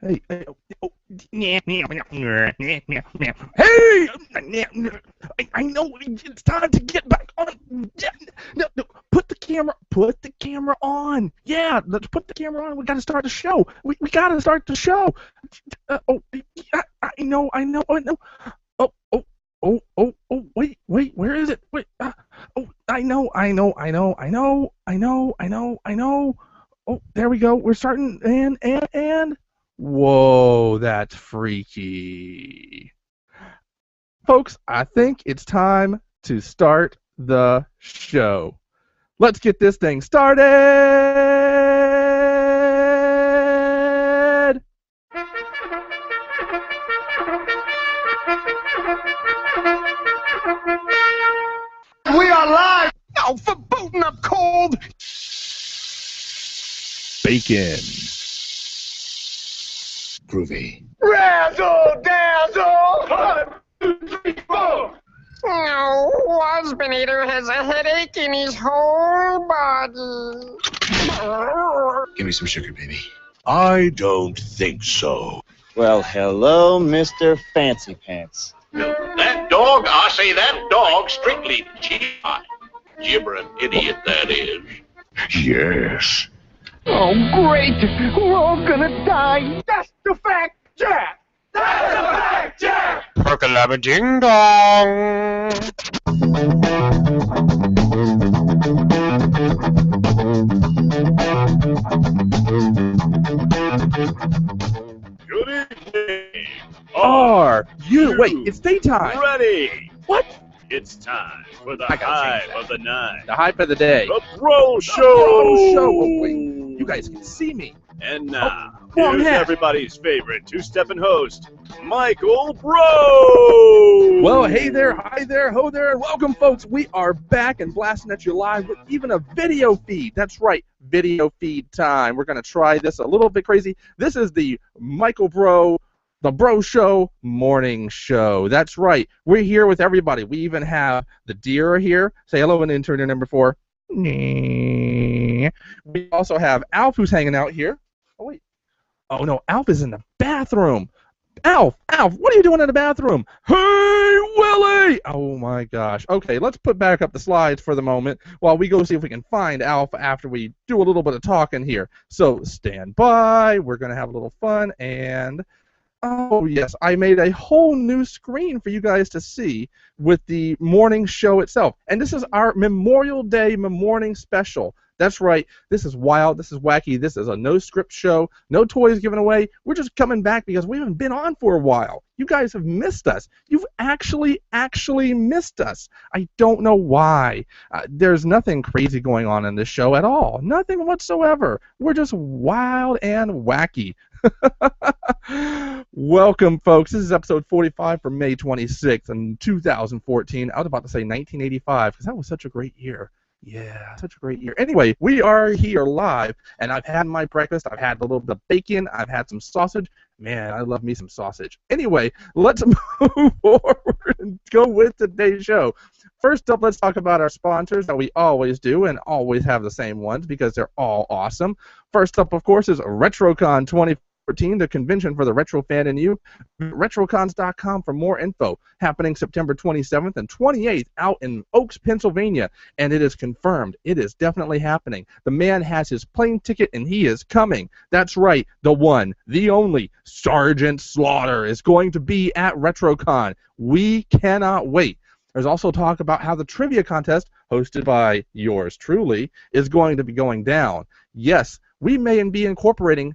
Hey, hey, oh, hey, I know it's time to get back on. No, no, put the camera on. Yeah, let's put the camera on. We got to start the show. We got to start the show. I know, I know, I know. Wait, where is it? Wait, I know. Oh, there we go. We're starting, and. Whoa, that's freaky. Folks, I think it's time to start the show. Let's get this thing started! We are live! Oh, for booting up cold! Bacon. Groovy. Razzle dazzle! 1, 2, 3, 4! No, Waspinator has a headache in his whole body. Give me some sugar, baby. I don't think so. Well, hello, Mr. Fancy Pants. That dog, I say that dog, strictly gibbering idiot that is. Yes. Oh, great! We're all gonna die! That's the fact, Jack! That's the fact, Jack! Perkalabba ding dong. Good evening. Wait, it's daytime. Ready? What? It's time for the I gotta change hype that. of the night. The hype of the day. The Breaux Show. Breaux Show. Oh, wait, you guys can see me. And now, wrong here's hat. everybody's favorite two-stepping host, Michael Breaux. Well, hey there, hi there, ho there, and welcome, folks. We are back and blasting at you live with even a video feed. That's right, video feed time. We're going to try this a little bit crazy. This is the Michael Breaux, the Breaux Show morning show. That's right. We're here with everybody. We even have the deer here. Say hello in intern number 4. We also have Alf, who's hanging out here. Oh, wait. Oh, no, Alf is in the bathroom. Alf, what are you doing in the bathroom? Hey, Willie! Oh, my gosh. Okay, let's put back up the slides for the moment while we go see if we can find Alf after we do a little bit of talking here. So stand by. We're going to have a little fun. And, oh, yes, I made a whole new screen for you guys to see with the morning show itself. And this is our Memorial Day morning special. That's right. This is wild. This is wacky. This is a no-script show. No toys given away. We're just coming back because we haven't been on for a while. You guys have missed us. You've actually missed us. I don't know why. There's nothing crazy going on in this show at all. Nothing whatsoever. We're just wild and wacky. Welcome, folks. This is episode 45 for May 26th in 2014. I was about to say 1985 because that was such a great year. Yeah, such a great year. Anyway, we are here live, and I've had my breakfast. I've had a little bit of bacon. I've had some sausage. Man, I love me some sausage. Anyway, let's move forward and go with today's show. First up, let's talk about our sponsors that we always do and always have the same ones because they're all awesome. First up, of course, is RetroCon 2014, the convention for the retro fan in you. Retrocons.com for more info. Happening September 27th and 28th out in Oaks, Pennsylvania. And it is confirmed. It is definitely happening. The man has his plane ticket and he is coming. That's right. The one, the only, Sergeant Slaughter is going to be at RetroCon. We cannot wait. There's also talk about how the trivia contest, hosted by yours truly, is going to be going down. Yes, we may be incorporating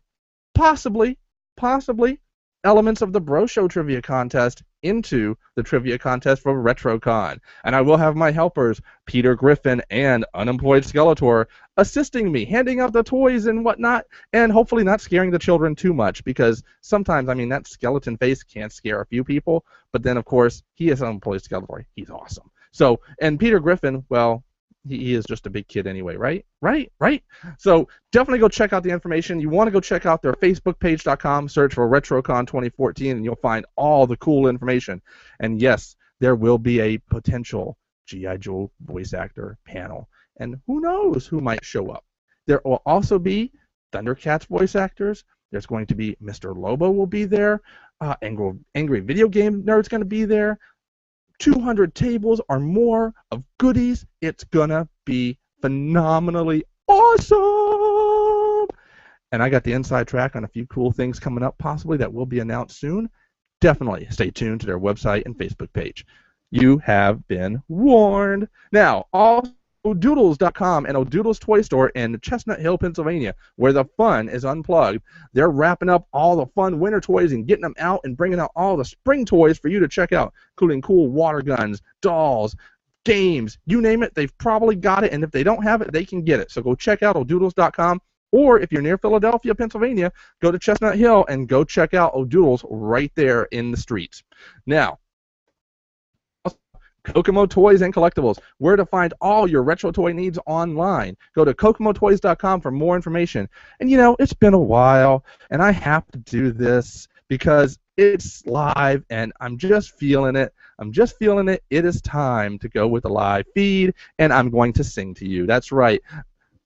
possibly, elements of the Breaux Show trivia contest into the trivia contest for RetroCon. And I will have my helpers, Peter Griffin and Unemployed Skeletor, assisting me, handing out the toys and whatnot, and hopefully not scaring the children too much, because sometimes, I mean, that skeleton face can't scare a few people, but then, of course, he is Unemployed Skeletor. He's awesome. So, and Peter Griffin, well, he is just a big kid anyway, right? Right? So definitely go check out the information. You want to go check out their facebookpage.com, search for RetroCon 2014, and you'll find all the cool information. And yes, there will be a potential G.I. Joe voice actor panel. And who knows who might show up. There will also be Thundercats voice actors, There's going to be Mr. Lobo will be there. Angry Video Game Nerd's going to be there. 200 tables or more of goodies. It's going to be phenomenally awesome. And I got the inside track on a few cool things coming up possibly that will be announced soon. Definitely stay tuned to their website and Facebook page. You have been warned. Now, also O'Doodles.com and O'Doodles Toy Store in Chestnut Hill, Pennsylvania, where the fun is unplugged. They're wrapping up all the fun winter toys and getting them out and bringing out all the spring toys for you to check out, including cool water guns, dolls, games, you name it, they've probably got it, and if they don't have it, they can get it. So go check out O'Doodles.com, or if you're near Philadelphia, Pennsylvania, go to Chestnut Hill and go check out O'Doodles right there in the streets. Now, Kokomo Toys and Collectibles, where to find all your retro toy needs online. Go to kokomotoys.com for more information. And you know, it's been a while, and I have to do this because it's live, and I'm just feeling it. I'm just feeling it. It is time to go with the live feed, and I'm going to sing to you. That's right.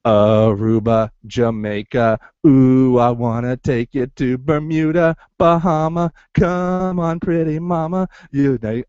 Aruba, Jamaica, ooh, I wanna take you to Bermuda, Bahama, come on, pretty mama.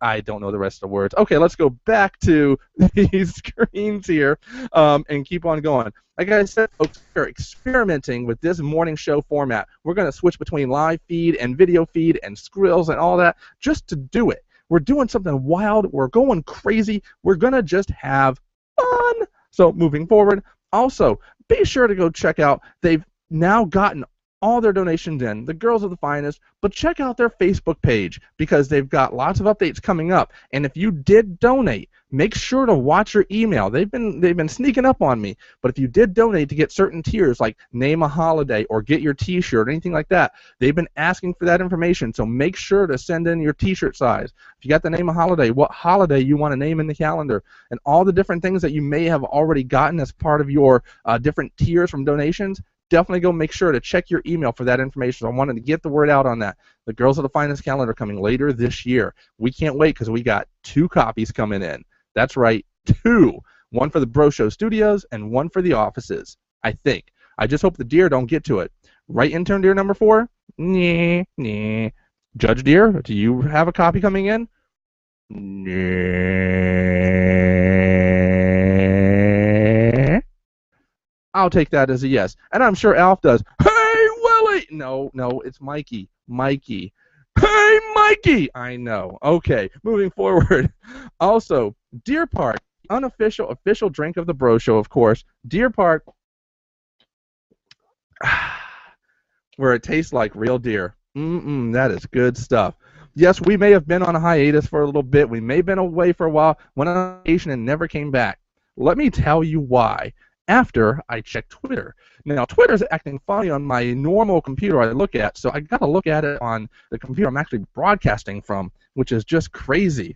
I don't know the rest of the words. Okay, let's go back to these screens here and keep on going. Like I said, folks, we're experimenting with this morning show format. We're going to switch between live feed and video feed and skrills and all that just to do it. We're doing something wild. We're going crazy. We're going to just have fun. So moving forward, also, be sure to go check out, they've now gotten all their donations in, the Girls of the Finest, but check out their Facebook page because they've got lots of updates coming up. And if you did donate, make sure to watch your email. They've been sneaking up on me, but if you did donate to get certain tiers like name a holiday or get your t-shirt or anything like that, they've been asking for that information. So make sure to send in your t-shirt size. If you got the name a holiday, what holiday you want to name in the calendar, and all the different things that you may have already gotten as part of your different tiers from donations. Definitely go make sure to check your email for that information. So I wanted to get the word out on that. The Girls of the Finest calendar coming later this year. We can't wait because we got 2 copies coming in. That's right, 2. One for the Breaux Show Studios and one for the offices, I think. I just hope the deer don't get to it. Right, intern deer number 4? Nah. Judge deer, do you have a copy coming in? Nah. I'll take that as a yes. And I'm sure Alf does. Hey, Willie! No, it's Mikey. Mikey. Hey, Mikey! I know. Okay, moving forward. Also, Deer Park, unofficial, official drink of the Breaux Show, of course. Deer Park, where it tastes like real deer. That is good stuff. Yes, we may have been on a hiatus for a little bit. We may have been away for a while, went on vacation and never came back. Let me tell you why. After I checked Twitter. Now, Twitter's acting funny on my normal computer I look at, so I got to look at it on the computer I'm actually broadcasting from, which is just crazy.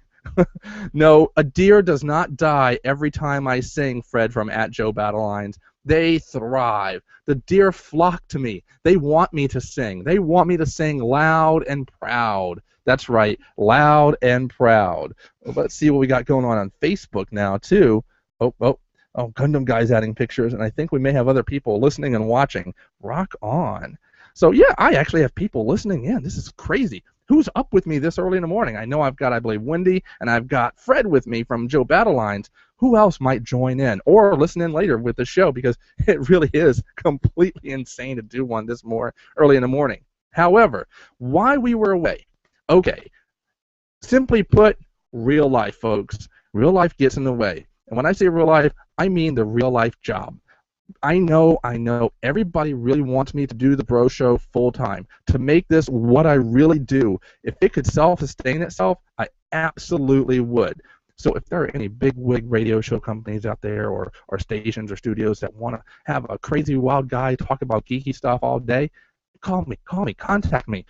No, a deer does not die every time I sing, Fred from @JoeBattleLines. They thrive. The deer flock to me. They want me to sing. They want me to sing loud and proud. That's right, loud and proud. Well, let's see what we got going on Facebook now, too. Oh, Gundam Guy's adding pictures, and I think we may have other people listening and watching. Rock on. So, yeah, I actually have people listening in. This is crazy. Who's up with me this early in the morning? I know I've got, I believe, Wendy, and I've got Fred with me from Joe Battlelines. Who else might join in or listen in later with the show? Because it really is completely insane to do one this more early in the morning. However, why we were away? Okay, simply put, real life, folks. Real life gets in the way. And when I say real life, I mean the real life job. I know, everybody really wants me to do the Breaux Show full time, to make this what I really do. If it could self-sustain itself, I absolutely would. So if there are any big wig radio show companies out there or stations or studios that want to have a crazy wild guy talk about geeky stuff all day, call me, contact me.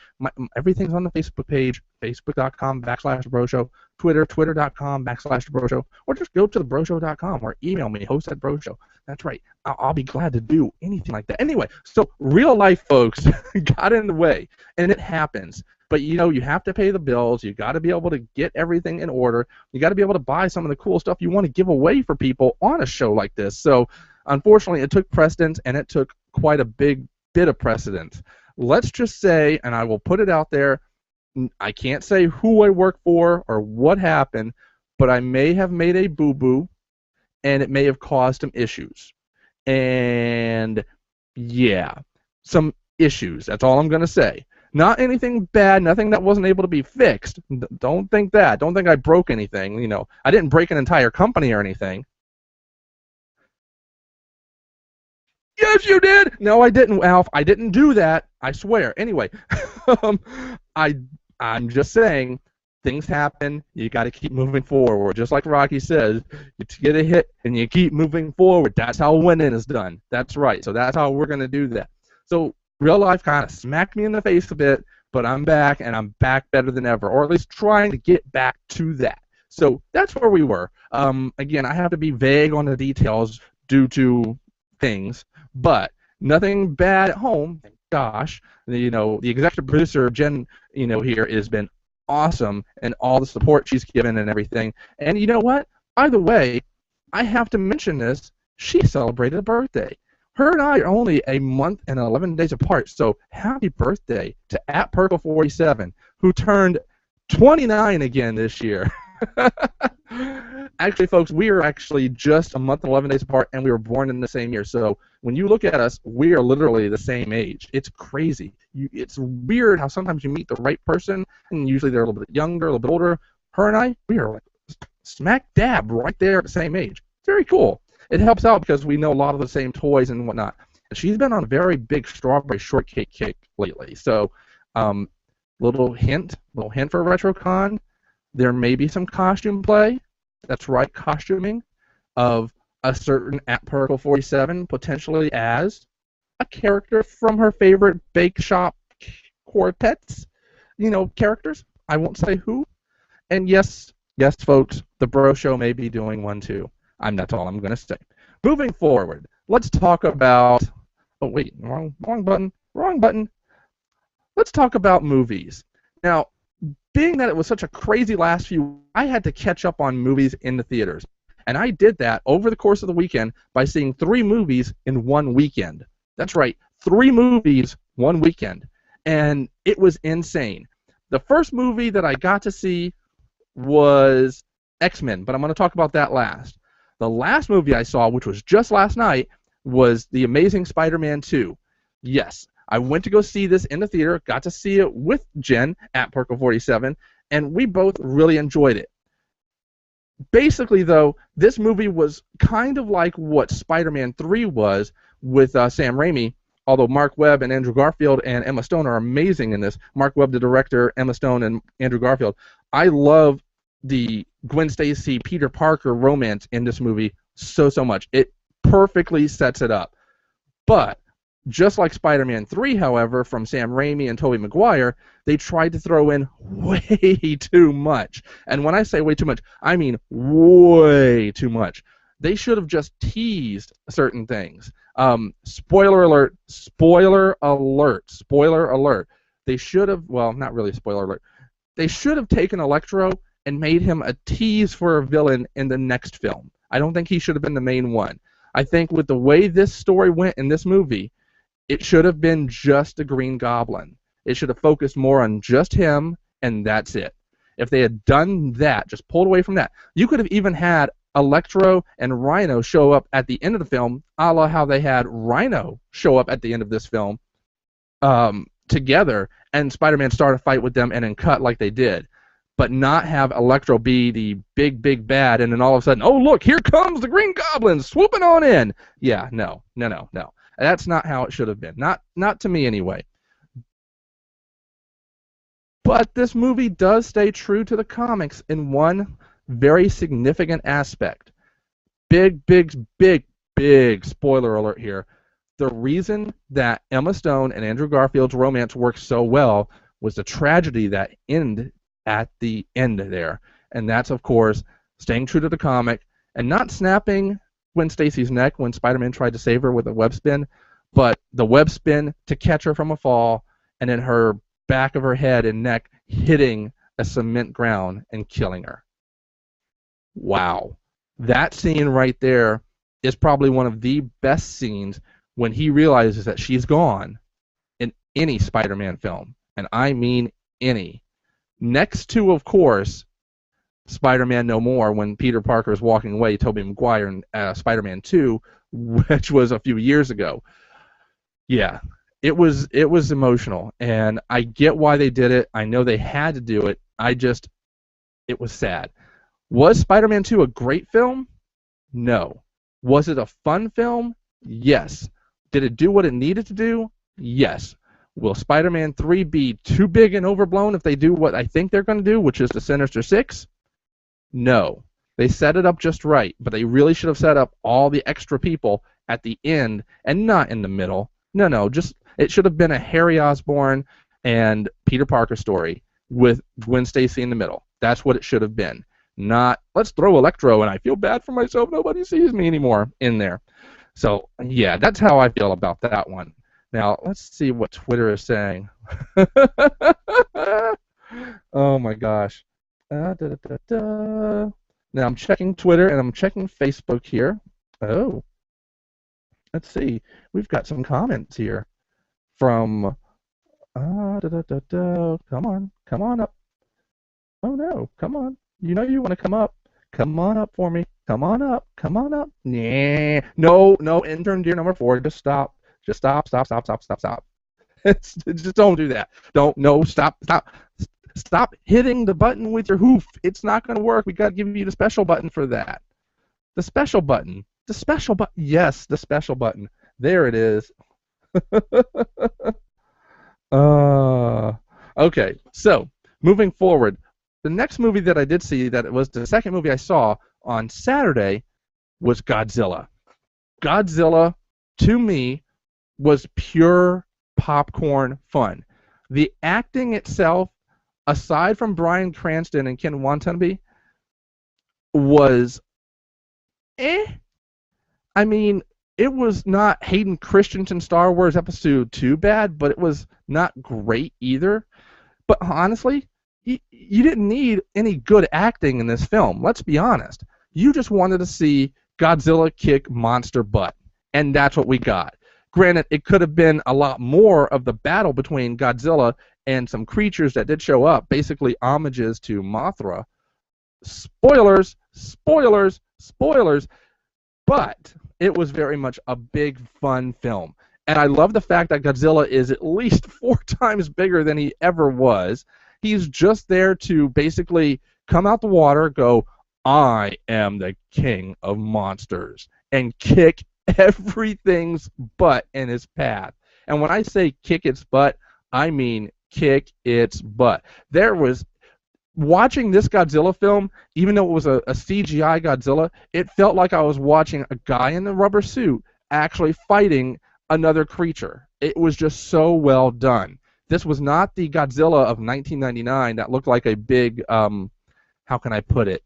Everything's on the Facebook page, facebook.com/Breaux Show, Twitter, twitter.com/Breaux Show, or just go to thebroadshow.com or email me, host@Breaux Show. That's right. I'll be glad to do anything like that. Anyway, so real life folks got in the way, and it happens. But, you know, you have to pay the bills. You got to be able to get everything in order. You got to be able to buy some of the cool stuff you want to give away for people on a show like this. So, unfortunately, it took precedence, and it took quite a big bit of precedence. let's just say, and I will put it out there, I can't say who I work for or what happened, but I may have made a boo-boo, and it may have caused some issues. And yeah, some issues. That's all I'm going to say. Not anything bad, nothing that wasn't able to be fixed. Don't think that. Don't think I broke anything. You know, I didn't break an entire company or anything. Yes, you did. No, I didn't, Alf. I didn't do that. I swear. Anyway, um, I'm just saying, things happen. You got to keep moving forward. Just like Rocky says, you get a hit and you keep moving forward. That's how winning is done. That's right. So that's how we're going to do that. So real life kind of smacked me in the face a bit, but I'm back, and I'm back better than ever, or at least trying to get back to that. So that's where we were. Again, I have to be vague on the details due to things, but nothing bad at home. Thank gosh. You know, the executive producer, Jen, you know, here has been awesome, and all the support she's given and everything. And you know what? Either way, I have to mention this. She celebrated a birthday. Her and I are only a month and 11 days apart, so happy birthday to @Perkle47, who turned 29 again this year. Actually, folks, we are actually just a month and 11 days apart, and we were born in the same year. So when you look at us, we are literally the same age. It's crazy. It's weird how sometimes you meet the right person, and usually they're a little bit younger, a little bit older. Her and I, we are like smack dab right there at the same age. Very cool. It helps out because we know a lot of the same toys and whatnot. And she's been on a very big strawberry shortcake kick lately. So, little hint for RetroCon. There may be some costume play. That's right, costuming of a certain @Perkle47, potentially as a character from her favorite bake shop quartets, you know, characters. I won't say who. And yes, folks, the Breaux Show may be doing one too. That's all I'm going to say. Moving forward, let's talk about... Oh, wait, wrong button. Let's talk about movies. Now, being that it was such a crazy last few, I had to catch up on movies in the theaters. And I did that over the course of the weekend by seeing 3 movies in one weekend. That's right, 3 movies, one weekend. And it was insane. The first movie that I got to see was X-Men, but I'm going to talk about that last. The last movie I saw, which was just last night, was The Amazing Spider-Man 2. Yes, I went to go see this in the theater, got to see it with Jen @Perkle47, and we both really enjoyed it. Basically, though, this movie was kind of like what Spider-Man 3 was with Sam Raimi, although Mark Webb and Andrew Garfield and Emma Stone are amazing in this. Mark Webb, the director, Emma Stone, and Andrew Garfield. I love the Gwen Stacy, Peter Parker romance in this movie so much. It perfectly sets it up. But just like Spider-Man 3, however, from Sam Raimi and Tobey Maguire, they tried to throw in way too much. And when I say way too much, I mean way too much. They should have just teased certain things. Spoiler alert, spoiler alert, spoiler alert. They should have, well, not really spoiler alert. They should have taken Electro and made him a tease for a villain in the next film. I don't think he should have been the main one. I think with the way this story went in this movie, it should have been just the Green Goblin. It should have focused more on just him, and that's it. If they had done that, just pulled away from that, you could have even had Electro and Rhino show up at the end of the film, a la how they had Rhino show up at the end of this film together, and Spider-Man start a fight with them and then cut like they did. But not have Electro be the big bad, and then all of a sudden, oh, look, here comes the Green Goblin swooping on in. Yeah, no. That's not how it should have been. Not to me, anyway. But this movie does stay true to the comics in one very significant aspect. Big spoiler alert here. The reason that Emma Stone and Andrew Garfield's romance worked so well was the tragedy that ended at the end there. And that's, of course, staying true to the comic and not snapping Gwen Stacy's neck when Spider-Man tried to save her with a web spin, but the web spin to catch her from a fall, and then her back of her head and neck hitting a cement ground and killing her. Wow. That scene right there is probably one of the best scenes when he realizes that she's gone, and any Spider-Man film, and I mean any. Next to, of course, Spider-Man No More, when Peter Parker is walking away, Tobey Maguire, and Spider-Man 2, which was a few years ago. Yeah, it was emotional, and I get why they did it. I know they had to do it. It was sad. Was Spider-Man 2 a great film? No. Was it a fun film? Yes. Did it do what it needed to do? Yes. Will Spider-Man 3 be too big and overblown if they do what I think they're going to do, which is the Sinister Six? No. They set it up just right, but they really should have set up all the extra people at the end and not in the middle. No, just it should have been a Harry Osborn and Peter Parker story with Gwen Stacy in the middle. That's what it should have been. Not, let's throw Electro and I feel bad for myself, nobody sees me anymore in there. So, yeah, that's how I feel about that one. Now, let's see what Twitter is saying. Oh, my gosh. Now, I'm checking Twitter and I'm checking Facebook here. Oh. Let's see. We've got some comments here from... Come on up. Oh, no, come on. You know you want to come up. Come on up for me. Come on up. Nah. No, intern dear number 4. Just stop. Stop. Just don't do that. Stop hitting the button with your hoof. It's not going to work. We got to give you the special button for that. The special button. Yes, the special button. There it is. Okay, so moving forward, the next movie that I did see, that it was the second movie I saw on Saturday, was Godzilla. Godzilla, to me, was pure popcorn fun. The acting itself, aside from Bryan Cranston and Ken Watanabe, was I mean, it was not Hayden Christensen Star Wars Episode 2 bad, but it was not great either. But honestly, you didn't need any good acting in this film. Let's be honest. You just wanted to see Godzilla kick monster butt, and that's what we got. Granted, it could have been a lot more of the battle between Godzilla and some creatures that did show up, basically homages to Mothra. Spoilers, but it was very much a big, fun film. And I love the fact that Godzilla is at least 4 times bigger than he ever was. He's just there to basically come out the water, go, I am the king of monsters, and kick everything's butt in his path. And when I say kick its butt, I mean kick its butt. Watching this Godzilla film, even though it was a CGI Godzilla, it felt like I was watching a guy in a rubber suit actually fighting another creature. It was just so well done. This was not the Godzilla of 1999 that looked like a big, how can I put it,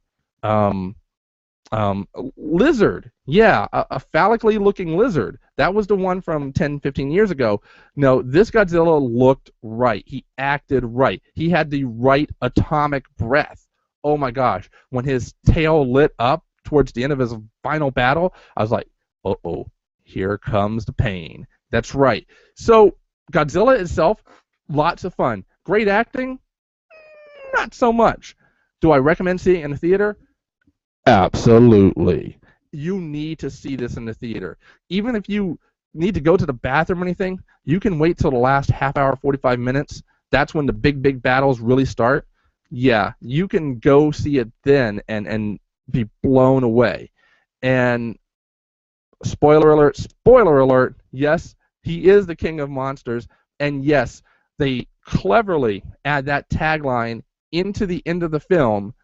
lizard. Yeah, a phallically looking lizard. That was the one from 10, 15 years ago. No, this Godzilla looked right. He acted right. He had the right atomic breath. Oh my gosh. When his tail lit up towards the end of his final battle, I was like, uh-oh, here comes the pain. That's right. So Godzilla itself, lots of fun. Great acting? Not so much. Do I recommend seeing it in the theater? Absolutely. You need to see this in the theater. Even if you need to go to the bathroom or anything, you can wait till the last half hour, 45 minutes. That's when the big battles really start. Yeah, you can go see it then and be blown away. And spoiler alert, yes, he is the king of monsters. And yes, they cleverly add that tagline into the end of the film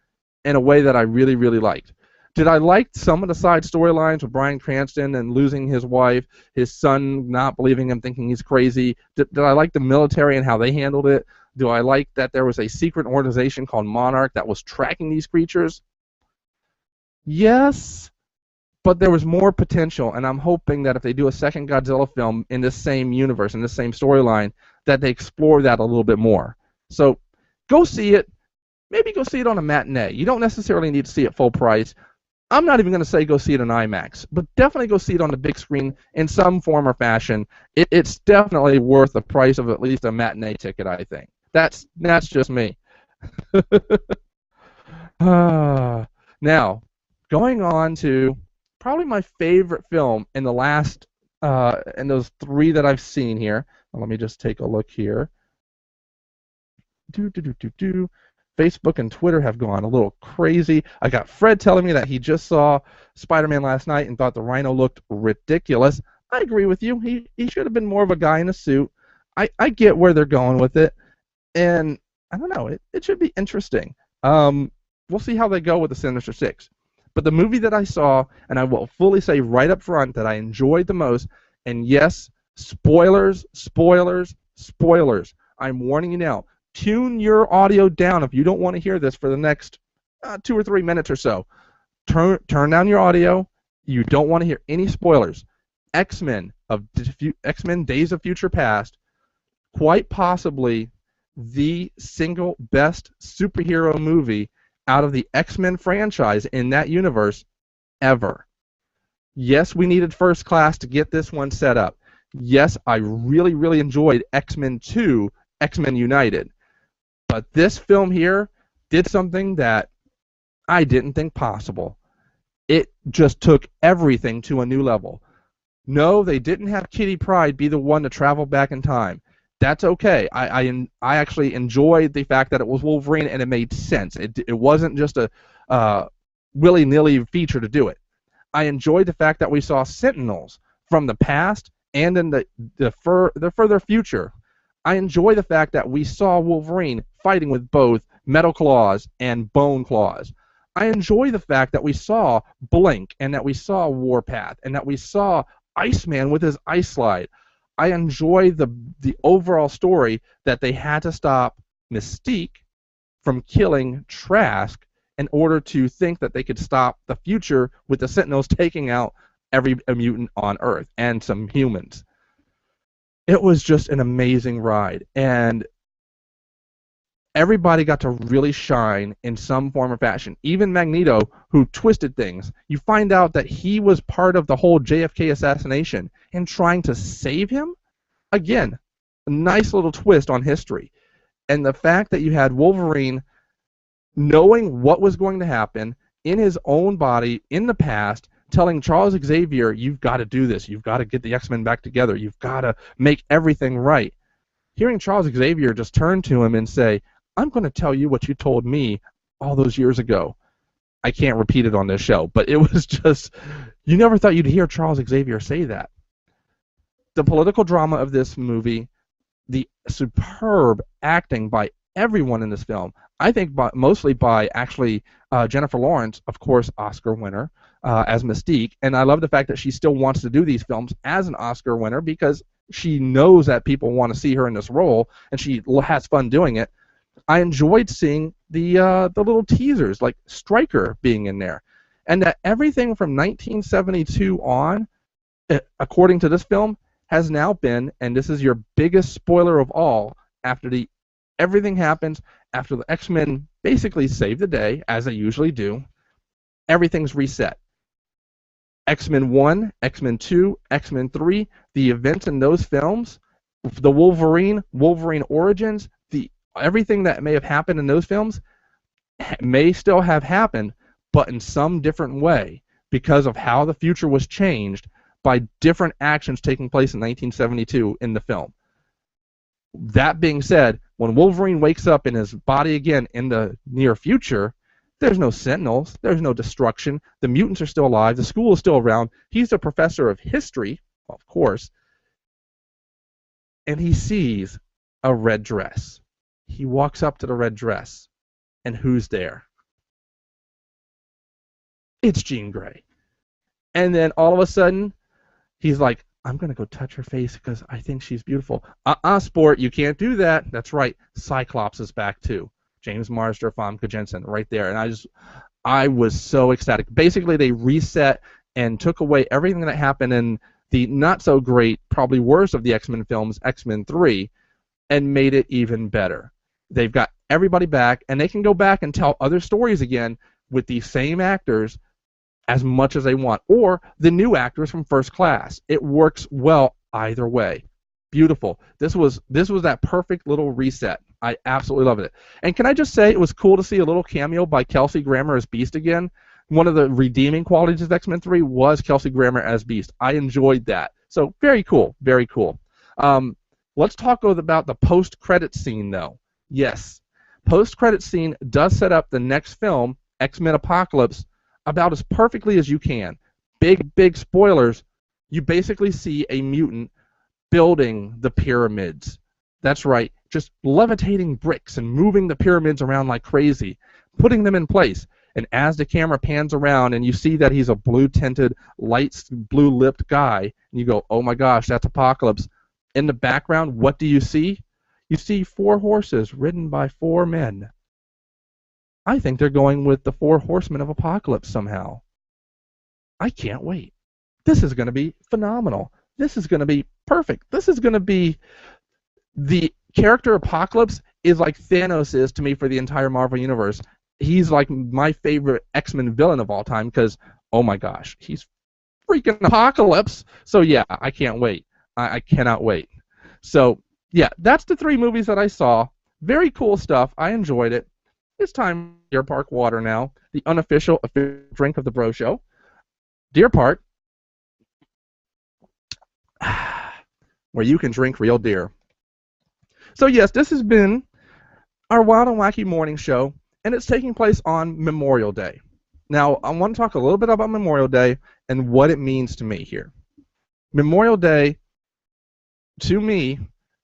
in a way that I really, really liked. Did I like some of the side storylines with Bryan Cranston and losing his wife, his son not believing him, thinking he's crazy? Did I like the military and how they handled it? Do I like that there was a secret organization called Monarch that was tracking these creatures? Yes, but there was more potential, and I'm hoping that if they do a second Godzilla film in this same universe, in this same storyline, that they explore that a little bit more. So go see it. Maybe go see it on a matinee. You don't necessarily need to see it full price. I'm not even going to say go see it in IMAX, but definitely go see it on the big screen in some form or fashion. It's definitely worth the price of at least a matinee ticket, I think. That's just me. Now, going on to probably my favorite film in the last, in those three that I've seen here. Let me just take a look here. Facebook and Twitter have gone a little crazy. I got Fred telling me that he just saw Spider-Man last night and thought the Rhino looked ridiculous. I agree with you. He should have been more of a guy in a suit. I get where they're going with it, and I don't know. It should be interesting. We'll see how they go with the Sinister Six. But the movie that I saw, and I will fully say right up front that I enjoyed the most, and yes, spoilers, spoilers, spoilers. I'm warning you now. Tune your audio down if you don't want to hear this for the next 2 or 3 minutes or so. Turn down your audio. You don't want to hear any spoilers. X-Men Days of Future Past, quite possibly the single best superhero movie out of the X-Men franchise in that universe ever. Yes, we needed First Class to get this one set up. Yes, I really, really enjoyed X-Men 2, X-Men United. But this film here did something that I didn't think possible. It just took everything to a new level. No, they didn't have Kitty Pryde be the one to travel back in time. That's okay. I actually enjoyed the fact that it was Wolverine and it made sense. It wasn't just a willy-nilly feature to do it. I enjoyed the fact that we saw Sentinels from the past and in the further future. I enjoy the fact that we saw Wolverine fighting with both metal claws and bone claws. I enjoy the fact that we saw Blink and that we saw Warpath and that we saw Iceman with his ice slide. I enjoy the overall story that they had to stop Mystique from killing Trask in order to think that they could stop the future with the Sentinels taking out every mutant on Earth and some humans. It was just an amazing ride, and everybody got to really shine in some form or fashion. Even Magneto, who twisted things. You find out that he was part of the whole JFK assassination and trying to save him. Again, a nice little twist on history. And the fact that you had Wolverine knowing what was going to happen in his own body in the past, telling Charles Xavier, you've got to do this. You've got to get the X-Men back together. You've got to make everything right. Hearing Charles Xavier just turn to him and say, I'm going to tell you what you told me all those years ago. I can't repeat it on this show, but it was just, you never thought you'd hear Charles Xavier say that. The political drama of this movie, the superb acting by everyone in this film, I think mostly by actually Jennifer Lawrence, of course, Oscar winner, as Mystique, and I love the fact that she still wants to do these films as an Oscar winner because she knows that people want to see her in this role, and she has fun doing it. I enjoyed seeing the little teasers, like Stryker being in there, and that everything from 1972 on, according to this film, has now been, and this is your biggest spoiler of all, after everything happens, after the X-Men basically save the day, as they usually do, everything's reset. X-Men 1, X-Men 2, X-Men 3, the events in those films, the Wolverine Origins, everything that may have happened in those films may still have happened, but in some different way because of how the future was changed by different actions taking place in 1972 in the film. That being said, when Wolverine wakes up in his body again in the near future, there's no Sentinels, there's no destruction, the mutants are still alive, the school is still around, he's a professor of history, of course, and he sees a red dress. He walks up to the red dress, and who's there? It's Jean Grey. And then all of a sudden, he's like, I'm going to go touch her face because I think she's beautiful. Sport, you can't do that. That's right. Cyclops is back too. James Marsder, Famke Jensen, right there. And I was so ecstatic. Basically, they reset and took away everything that happened in the not-so-great, probably worst of the X-Men films, X-Men 3, and made it even better. They've got everybody back, and they can go back and tell other stories again with these same actors as much as they want, or the new actors from First Class. It works well either way. Beautiful. This was that perfect little reset. I absolutely love it. And can I just say it was cool to see a little cameo by Kelsey Grammer as Beast again. One of the redeeming qualities of X-Men 3 was Kelsey Grammer as Beast. I enjoyed that. So very cool, very cool. Let's talk about the post-credit scene, though. Yes, post-credit scene does set up the next film, X-Men Apocalypse, about as perfectly as you can. Big spoilers. You basically see a mutant building the pyramids. That's right, just levitating bricks and moving the pyramids around like crazy, putting them in place. And as the camera pans around and you see that he's a blue-tinted, light blue-lipped guy, and you go, oh my gosh, that's Apocalypse. In the background, what do you see? You see 4 horses ridden by 4 men. I think they're going with the 4 horsemen of Apocalypse somehow. I can't wait. This is going to be phenomenal. This is going to be perfect. This is going to be the character Apocalypse is like Thanos is to me for the entire Marvel Universe. He's like my favorite X-Men villain of all time because, oh my gosh, he's freaking Apocalypse. So yeah, I can't wait. I cannot wait. So yeah, that's the 3 movies that I saw. Very cool stuff. I enjoyed it. It's time for Deer Park water now, the unofficial drink of the Breaux Show. Deer Park, where you can drink real deer. So yes, this has been our Wild and Wacky morning show, and it's taking place on Memorial Day. Now, I want to talk a little bit about Memorial Day and what it means to me here. Memorial Day, to me,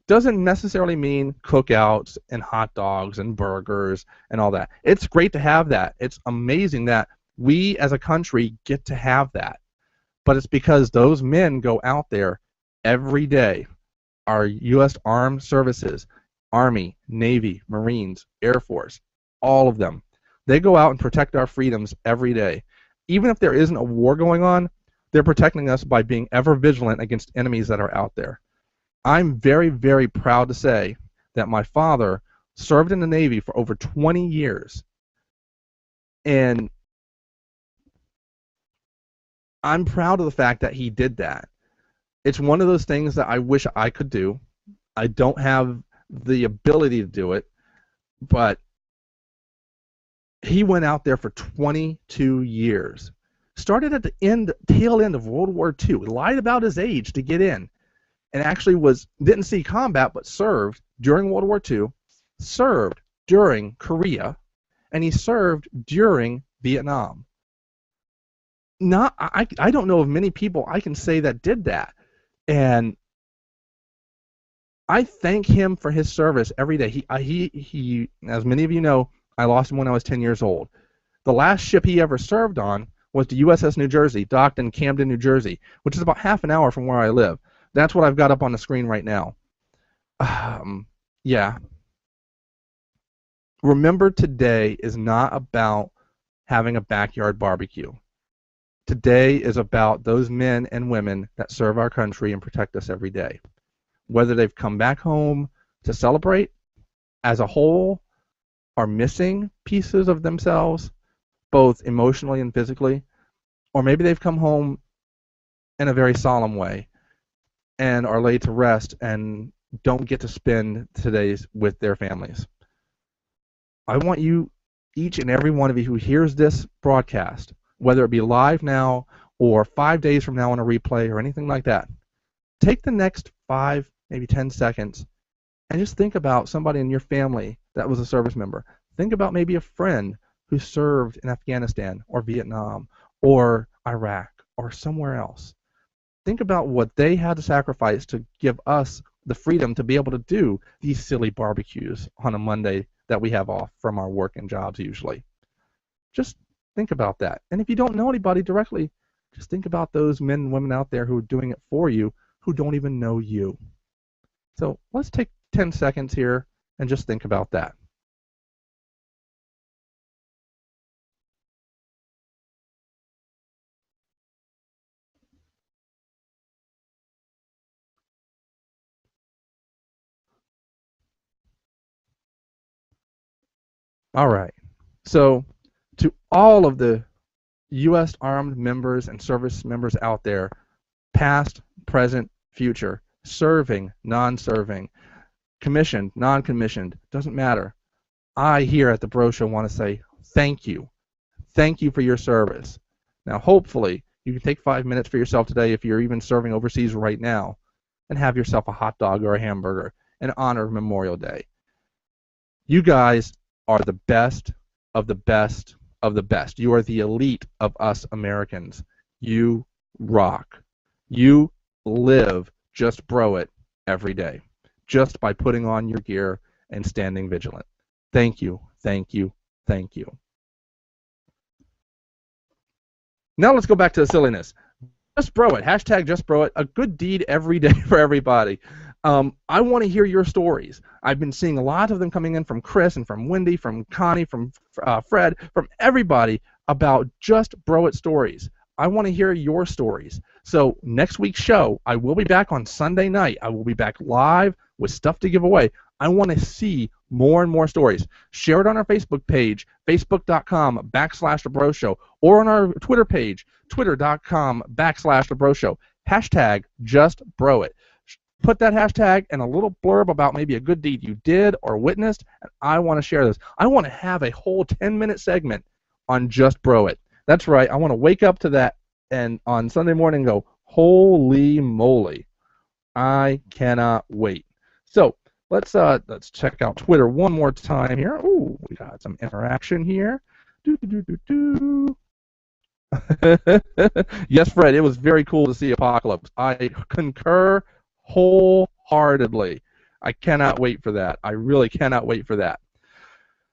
doesn't necessarily mean cookouts and hot dogs and burgers and all that. It's great to have that. It's amazing that we as a country get to have that. But it's because those men go out there every day. Our U.S. Armed Services, Army, Navy, Marines, Air Force, all of them. They go out and protect our freedoms every day. Even if there isn't a war going on, they're protecting us by being ever vigilant against enemies that are out there. I'm very, very proud to say that my father served in the Navy for over 20 years. And I'm proud of the fact that he did that. It's one of those things that I wish I could do. I don't have the ability to do it, but he went out there for 22 years. Started at the tail end of World War II. Lied about his age to get in. And actually didn't see combat, but served during World War II, served during Korea, and he served during Vietnam. I don't know of many people I can say that did that. And I thank him for his service every day. He, as many of you know, I lost him when I was 10 years old. The last ship he ever served on was the USS New Jersey, docked in Camden, New Jersey, which is about half an hour from where I live. That's what I've got up on the screen right now. Yeah. Remember, today is not about having a backyard barbecue. Today is about those men and women that serve our country and protect us every day. Whether they've come back home to celebrate, as a whole, are missing pieces of themselves, both emotionally and physically, or maybe they've come home in a very solemn way and are laid to rest and don't get to spend today's with their families. I want you, each and every one of you who hears this broadcast, whether it be live now or 5 days from now on a replay or anything like that, take the next 5, maybe 10 seconds and just think about somebody in your family that was a service member. Think about maybe a friend who served in Afghanistan or Vietnam or Iraq or somewhere else. Think about what they had to sacrifice to give us the freedom to be able to do these silly barbecues on a Monday that we have off from our work and jobs usually. Just think about that. And if you don't know anybody directly, just think about those men and women out there who are doing it for you who don't even know you. So let's take 10 seconds here and just think about that. All right. So to all of the U.S. armed members and service members out there, past, present, future, serving, non-serving, commissioned, non-commissioned, doesn't matter. I here at the Breaux Show want to say thank you. Thank you for your service. Now, hopefully, you can take 5 minutes for yourself today if you're even serving overseas right now and have yourself a hot dog or a hamburger in honor of Memorial Day. You guys are the best of the best of the best. You are the elite of us Americans. You rock. You live just bro it every day just by putting on your gear and standing vigilant. Thank you, thank you, thank you. Now let's go back to the silliness. Just bro it. Hashtag just bro it. A good deed every day for everybody. I want to hear your stories. I've been seeing a lot of them coming in from Chris and from Wendy, from Connie, from Fred, from everybody about just bro it stories. I want to hear your stories. So next week's show, I will be back on Sunday night. I will be back live with stuff to give away. I want to see more and more stories. Share it on our Facebook page, facebook.com/The Breaux Show, or on our Twitter page, twitter.com/The Breaux Show. Hashtag just bro it. Put that hashtag and a little blurb about maybe a good deed you did or witnessed, and I want to share this. I want to have a whole 10-minute segment on just bro it. That's right. I want to wake up to that and on Sunday morning go, holy moly. I cannot wait. So let's check out Twitter one more time here. Ooh, we got some interaction here. Yes, Fred, it was very cool to see Apocalypse. I concur wholeheartedly. I cannot wait for that. I really cannot wait for that.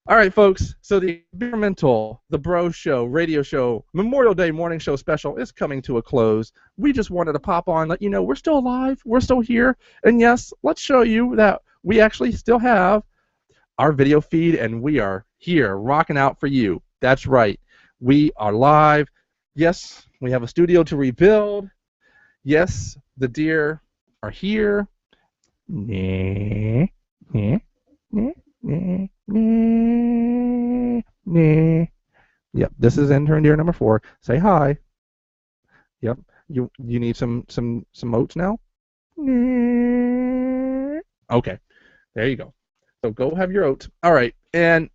All right, folks, so the experimental, the Breaux Show, radio show, Memorial Day morning show special is coming to a close. We just wanted to pop on, let you know we're still alive, we're still here, and yes, let's show you that we actually still have our video feed, and we are here rocking out for you. That's right. We are live. Yes, we have a studio to rebuild. Yes, the deer are here. Yep, this is intern deer number 4. Say hi. Yep, you need some oats now? Okay, there you go. So go have your oats. All right, and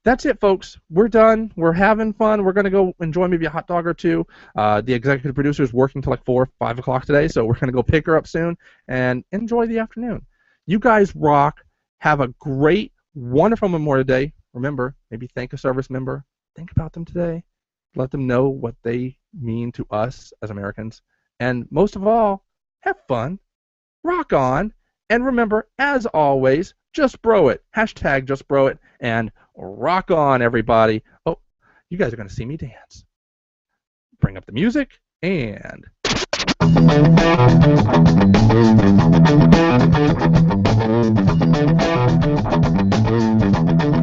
that's it, folks. We're done. We're having fun. We're going to go enjoy maybe a hot dog or two. The executive producer is working till like 4 or 5 o'clock today, so we're going to go pick her up soon and enjoy the afternoon. You guys rock. Have a great, wonderful Memorial Day. Remember, maybe thank a service member. Think about them today. Let them know what they mean to us as Americans. And most of all, have fun. Rock on. And remember, as always, just bro it. Hashtag just bro it. And rock on, everybody. Oh, you guys are going to see me dance. Bring up the music and...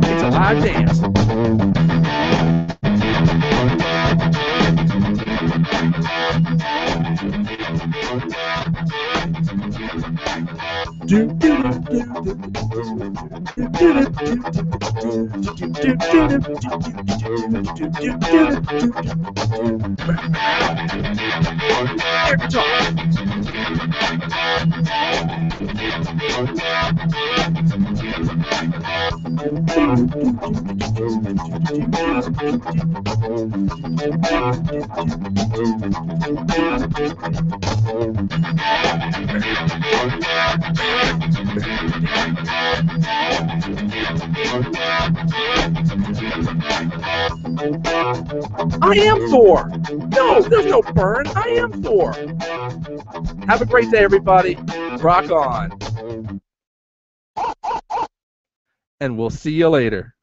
It's a live dance. Every time. I am Thor! No, there's no burn. I am Thor. Have a great day, everybody. Rock on. And we'll see you later.